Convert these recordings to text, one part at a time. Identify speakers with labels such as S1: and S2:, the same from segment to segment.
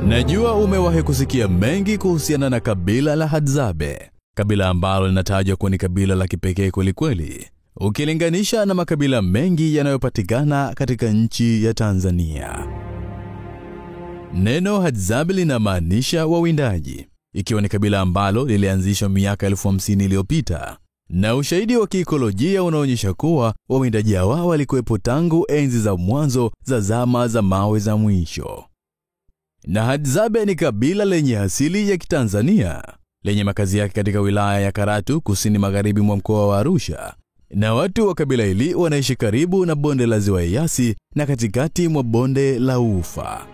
S1: Najua umewahi kusikia mengi kuhusiana na kabila la Hadzabe, kabila ambalo linatajwa kuwa ni kabila la kipekee kweli kweli, ukilinganisha na makabila mengi yanayopatikana katika nchi ya Tanzania. Neno Hadzabe linamaanisha wawindaji, ikiwa ni kabila ambalo lilianzishwa miaka 1050 iliyopita. Na ushahidi wa kiikolojia unaonyesha kuwa wawindaji hawa walikuwepo tangu enzi za mwanzo za zama za mawe za mwisho. Na Hadzabe ni kabila lenye asili ya Kitanzania, lenye makazi yake katika wilaya ya Karatu, kusini magharibi mwa mkoa wa Arusha. Na watu wa kabila hili wanaishi karibu na bonde la Ziwa Eyasi na katikati mwa bonde la Ufa.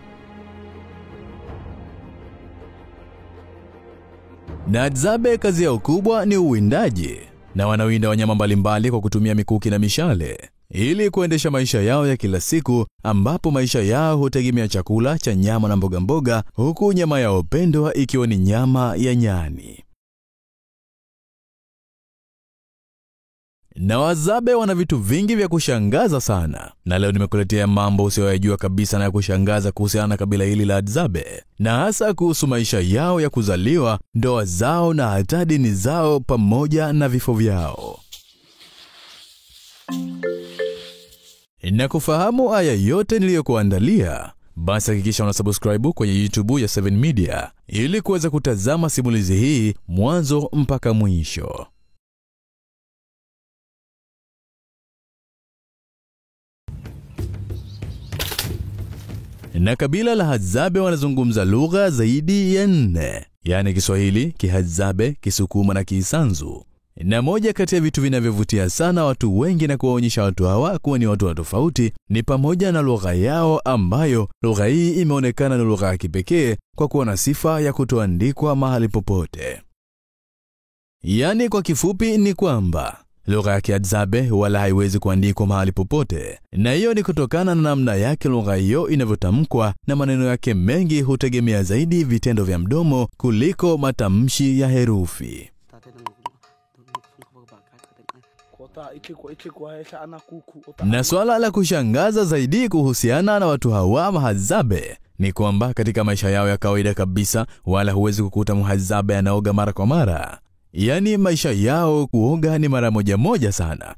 S1: Na Hadzabe kazi yao kubwa ni uwindaji, na wanawinda wanyama mbalimbali kwa kutumia mikuki na mishale ili kuendesha maisha yao ya kila siku, ambapo maisha yao hutegemea chakula cha nyama na mboga mboga, huku nyama yao pendwa ikiwa ni nyama ya nyani. Na Hadzabe wana vitu vingi vya kushangaza sana, na leo nimekuletea mambo usiyoyajua kabisa na ya kushangaza kuhusiana na kabila hili la Hadzabe, na hasa kuhusu maisha yao ya kuzaliwa, ndoa zao na hata dini zao pamoja na vifo vyao. Na kufahamu haya yote niliyokuandalia, basi hakikisha unasubscribe kwenye YouTube ya 7 Media ili kuweza kutazama simulizi hii mwanzo mpaka mwisho. Na kabila la Hadzabe wanazungumza lugha zaidi ya 4, yani Kiswahili, Kihadzabe, Kisukuma na Kisanzu. Na moja kati ya vitu vinavyovutia sana watu wengi na kuwaonyesha watu hawa kuwa ni watu tofauti ni pamoja na lugha yao, ambayo lugha hii imeonekana ni lugha ya kipekee kwa kuwa na sifa ya kutoandikwa mahali popote. Yani kwa kifupi ni kwamba lugha ya Kihadzabe wala haiwezi kuandikwa mahali popote, na hiyo ni kutokana na namna yake lugha hiyo inavyotamkwa, na maneno yake mengi hutegemea zaidi vitendo vya mdomo kuliko matamshi ya herufi. Na swala la kushangaza zaidi kuhusiana na watu hawa Mahadzabe ni kwamba katika maisha yao ya kawaida kabisa wala huwezi kukuta Mhadzabe anaoga mara kwa mara. Yani maisha yao kuoga ni mara moja sana.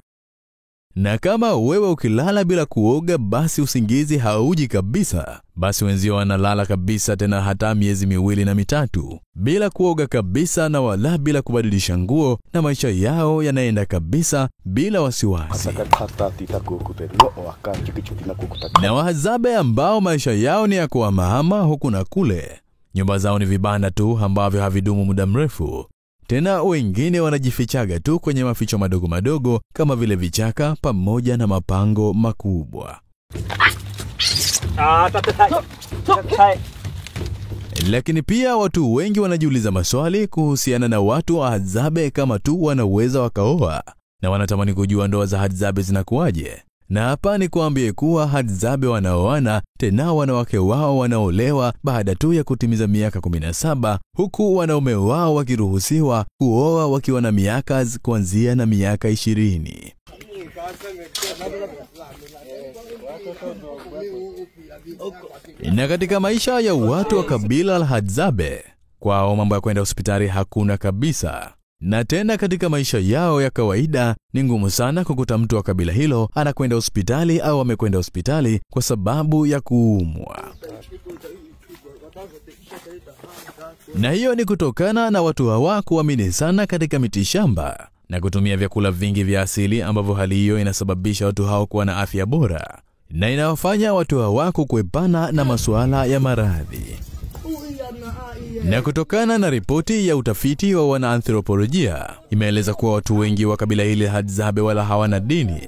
S1: Na kama wewe ukilala bila kuoga, basi usingizi hauji kabisa. Basi wenzio wanalala kabisa, tena hata miezi 2 na 3 bila kuoga kabisa, na wala bila kubadilisha nguo, na maisha yao yanaenda kabisa bila wasiwasi. Na Wahadzabe ambao maisha yao ni ya kuhamahama huku na kule, nyumba zao ni vibanda tu ambavyo havidumu muda mrefu. Tena wengine wanajifichaga tu kwenye maficho madogo madogo kama vile vichaka pamoja na mapango makubwa. Lakini pia watu wengi wanajiuliza maswali kuhusiana na watu wa Hadzabe, kama tu wanaweza wakaoa, na wanatamani kujua ndoa za Hadzabe zinakuwaje. Na hapa ni kuambie kuwa Hadzabe wanaoana, tena wanawake wao wanaolewa baada tu ya kutimiza miaka 17, huku wanaume wao wakiruhusiwa kuoa wakiwa na miaka kuanzia na miaka 20. Na katika maisha ya watu wa kabila la Hadzabe, kwao mambo ya kwenda hospitali hakuna kabisa. Na tena katika maisha yao ya kawaida ni ngumu sana kukuta mtu wa kabila hilo anakwenda hospitali au amekwenda hospitali kwa sababu ya kuumwa. Na hiyo ni kutokana na watu hawa kuamini sana katika mitishamba na kutumia vyakula vingi vya asili, ambavyo hali hiyo inasababisha watu hao kuwa na afya bora na inawafanya watu hawa kuepukana na masuala ya maradhi. Na kutokana na ripoti ya utafiti wa wanaanthropolojia, imeeleza kuwa watu wengi wa kabila hili Hadzabe wala hawana dini,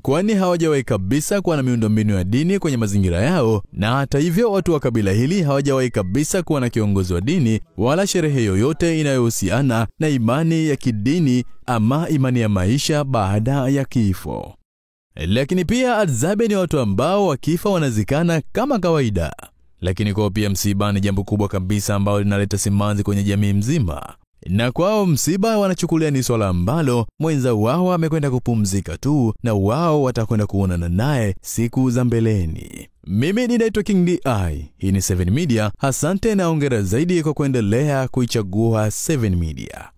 S1: kwani hawajawahi kabisa kuwa na miundombinu ya dini kwenye mazingira yao. Na hata hivyo watu wa kabila hili hawajawahi kabisa kuwa na kiongozi wa dini wala sherehe yoyote inayohusiana na imani ya kidini ama imani ya maisha baada ya kifo. Lakini pia Hadzabe ni watu ambao wakifa wanazikana kama kawaida. Lakini kwao pia msiba ni jambo kubwa kabisa ambalo linaleta simanzi kwenye jamii mzima. Na kwao msiba wanachukulia ni swala ambalo mwenza wao amekwenda kupumzika tu, na wao watakwenda kuonana naye siku za mbeleni. Mimi ninaitwa King DI. Hii ni 7 Media. Asante na hongera zaidi kwa kuendelea kuichagua 7 Media.